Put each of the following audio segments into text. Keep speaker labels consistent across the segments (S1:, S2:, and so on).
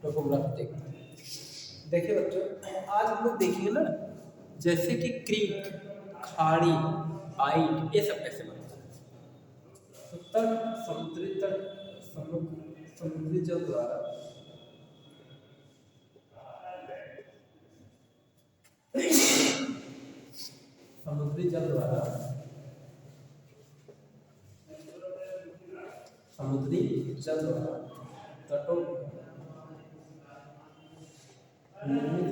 S1: Topography देखिए बच्चों, आज हम लोग देखेंगे ना, जैसे कि क्रीक, खाड़ी, बाइट, ये सब कैसे बनता है। तो तट, समुद्री तट, समुद्री जल द्वारा समुद्री जल द्वारा समुद्री जल द्वारा तटों निर्मित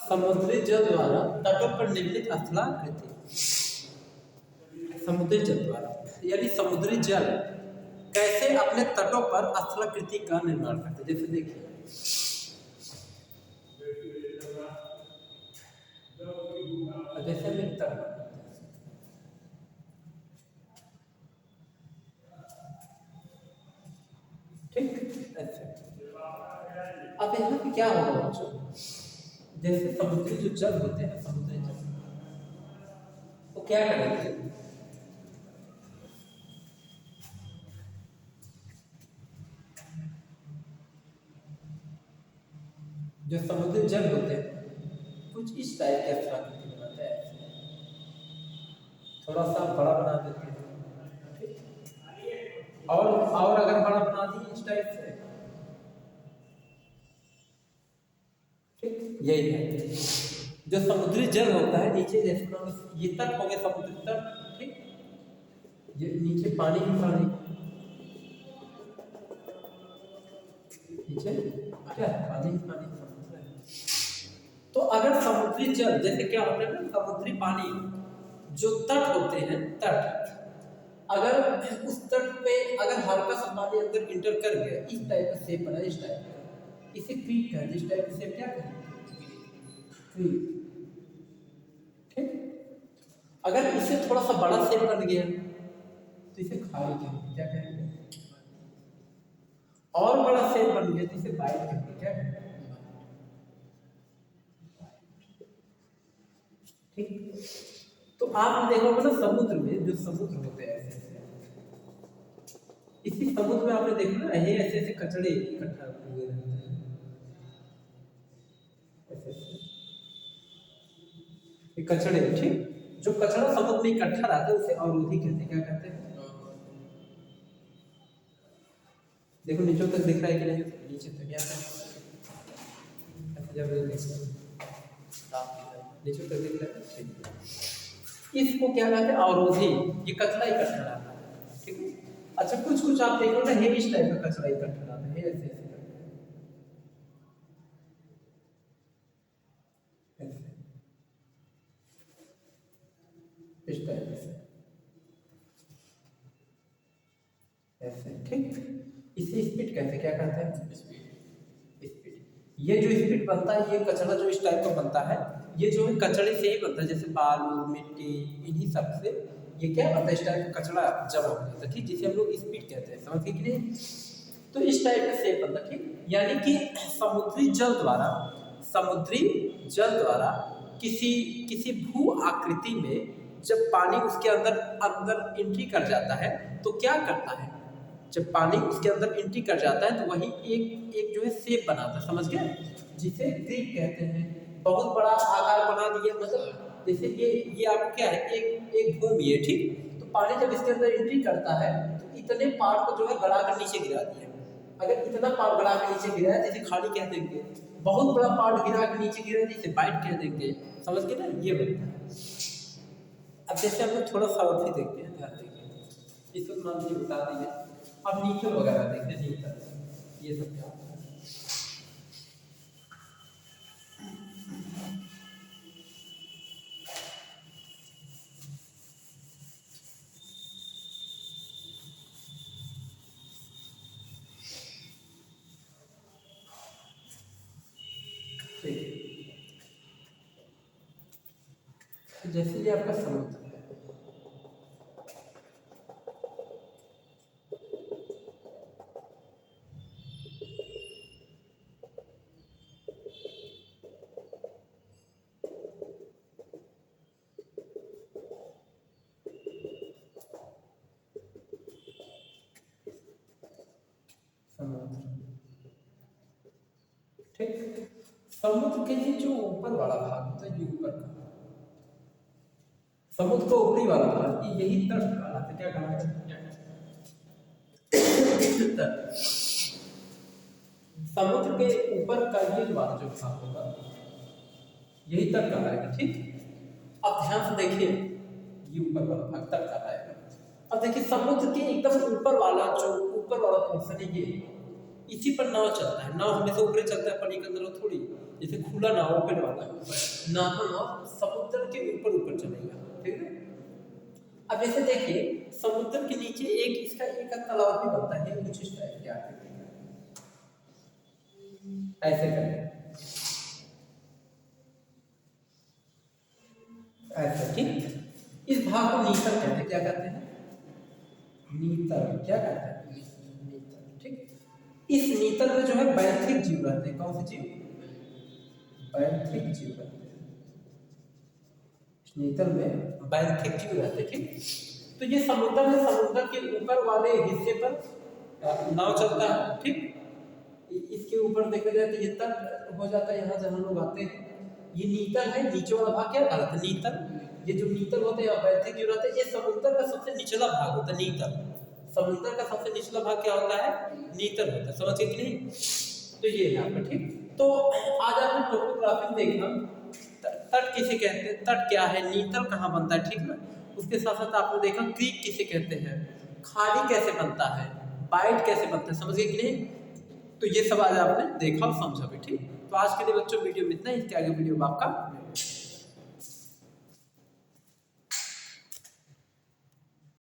S1: समुद्री जल द्वारा तटों पर निर्मित स्थलाकृति। समुद्री जल द्वारा यानी समुद्री जल कैसे अपने तटों पर स्थलाकृति का निर्माण करते। जैसे देखिए, जैसे हम एक तट, ठीक ऐसे। अब यहाँ पे क्या होगा बच्चों, जैसे समुद्री जो जल होते हैं, समुद्री जल वो क्या करेंगे, जो समुद्री जल होते हैं कुछ इस टाइप के स्थलाकृति बनाते हैं, थोड़ा सा बड़ा बना देते हैं, ठीक। और अगर बड़ा बना दिए इस टाइप से, ठीक, यही है जो समुद्री जल होता है। नीचे जैसे ये तट हो गया समुद्री तट, ठीक, ये नीचे पानी ही पानी, नीचे क्या है, पानी ही पानी, समुद्र है। तो अगर समुद्री जल जैसे क्या होता है ना, समुद्री पानी जो तट होते हैं, तट, अगर उस तट पे अगर हल्का सा पानी अंदर इंटर कर गया, इस टाइप का शेप बना, इस टाइप का, इसे क्रीक कहते हैं। इस टाइप का शेप क्या कहते हैं, क्रीक, ठीक। अगर इसे थोड़ा सा बड़ा शेप बन गया तो इसे खाड़ी कहेंगे, क्या कहेंगे, और बड़ा शेप बन गया तो इसे बाइट कहेंगे, क्या कहेंगे, ठीक। तो आप देखोगे ना समुद्र में, जो समुद्र होते हैं ऐसे, इसी समुद्र में आपने देखा ना, ये ऐसे ऐसे कचड़े इकट्ठा हुए रहते हैं, ऐसे ऐसे ये कचड़े, ठीक। जो कचड़ा समुद्र में इकट्ठा रहता है उसे अवरोधी कहते हैं, क्या कहते हैं, देखो नीचे तक दिख रहा है कि नहीं, नीचे तक क्या है, जब नीचे तक दिख रहा है, ठीक। इसको क्या कहते हैं, अवरोधी, ये कचरा इकट्ठा रहता है, ठीक है। अच्छा कुछ कुछ आप देखो ना, ये इस टाइप का कचरा इकट्ठा रहता है, ऐसे ऐसे इस टाइप से ऐसे, ठीक। इसे स्पीड कहते हैं, क्या कहते हैं, स्पीड। ये जो स्पीड बनता है, ये कचरा जो इस टाइप का बनता है, ये जो है कचड़े से ही बनता है, जैसे बालू, मिट्टी, इन्हीं सब से ये क्या बनता है, इस टाइप का कचरा जमा हो जाता है, ठीक, जिसे हम लोग स्पीड कहते हैं, समझ गए कि नहीं। तो इस टाइप का शेप बनता है, ठीक। यानी कि समुद्री जल द्वारा, समुद्री जल द्वारा किसी किसी भू आकृति में जब पानी उसके अंदर अंदर एंट्री कर जाता है तो क्या करता है, जब पानी उसके अंदर एंट्री कर जाता है तो वही एक एक जो है शेप बनाता है, समझ गए, जिसे क्रीक कहते हैं। बहुत बड़ा आकार बना दिया, मतलब जैसे ये आपको क्या है, एक एक भूमि है, ठीक। तो पानी जब इसके अंदर एंट्री करता है तो इतने पार्ट को जो है गड़ा कर नीचे गिरा दिया। अगर इतना पार्ट गड़ा कर नीचे गिरा है तो इसे खाड़ी कह देंगे, बहुत बड़ा पार्ट गिरा कर नीचे गिरा है तो इसे बाइट कह देंगे, समझ गए ना, ये बनता है। अब जैसे हम लोग थोड़ा सा और भी देखते हैं, ध्यान देखिए, इसको मान लीजिए बता दीजिए। अब नीचे वगैरह देखते हैं, नीचे ये सब क्या होता है, तो जैसे ये आपका समुद्र है, समुद्र, ठीक। समुद्र के लिए जो ऊपर वाला भाग होता है, ये ऊपर का समुद्र का ऊपरी वाला भाग, यही तट कहलाता है। क्या कहलाता है? तट। समुद्र के ऊपर का ये वाला जो भाग होगा, यही तट कहलाएगा, ठीक। अब ध्यान से देखिए, ये ऊपर वाला भाग तट कहलाएगा। अब देखिए समुद्र के एकदम ऊपर वाला जो ऊपर वाला पोर्शन है, ये इसी पर नाव चलता है। नाव हमेशा ऊपर चलता है, पानी के अंदर थोड़ी, जैसे खुला नाव ओपन वाला नाव समुद्र के ऊपर ऊपर चलेगा, ठीक है। अब ऐसे देखिए समुद्र के नीचे एक इसका एक तालाब भी बनता है, कुछ इस टाइप की आकृति में, ऐसे करें, ऐसे, ठीक। इस भाग को नीतल कहते हैं। क्या कहते हैं? नीतल। क्या कहते हैं? नीतल, ठीक। इस नीतल में जो है बैंथिक जीव रहते हैं। कौन से जीव? बैंथिक जीव रहते हैं। नीतल में बैंथिक जीव रहते हैं, ठीक। तो ये समुद्र है, समुद्र के ऊपर वाले हिस्से पर नाव चलता है, ठीक। इसके ऊपर देखा जाए तो ये तट हो जाता है, यहाँ जहाँ लोग आते हैं। ये नीतल है, नीचे वाला भाग क्या कहलाता है? नीतल। ये जो नीतल होते हैं, बैंथिक जीव रहते हैं, ये समुद्र का सबसे निचला भाग होता है, नीतल। समुद्र का सबसे निचला भाग क्या होता है? नीतल होता है। समझ गए कि नहीं? तो ये है आपका, ठीक। तो आज आपने टोपोग्राफी देखना, तट किसे कहते हैं, तट क्या है, नीतल कहाँ बनता है, ठीक ना। उसके साथ साथ आपने देखा क्रीक किसे कहते हैं, खाड़ी कैसे बनता है, बाइट कैसे बनता है। समझ गए कि नहीं? तो ये सब आज आपने देखा और समझा भी, ठीक। तो आज के लिए बच्चों वीडियो में इतना ही। इसके आगे वीडियो में आपका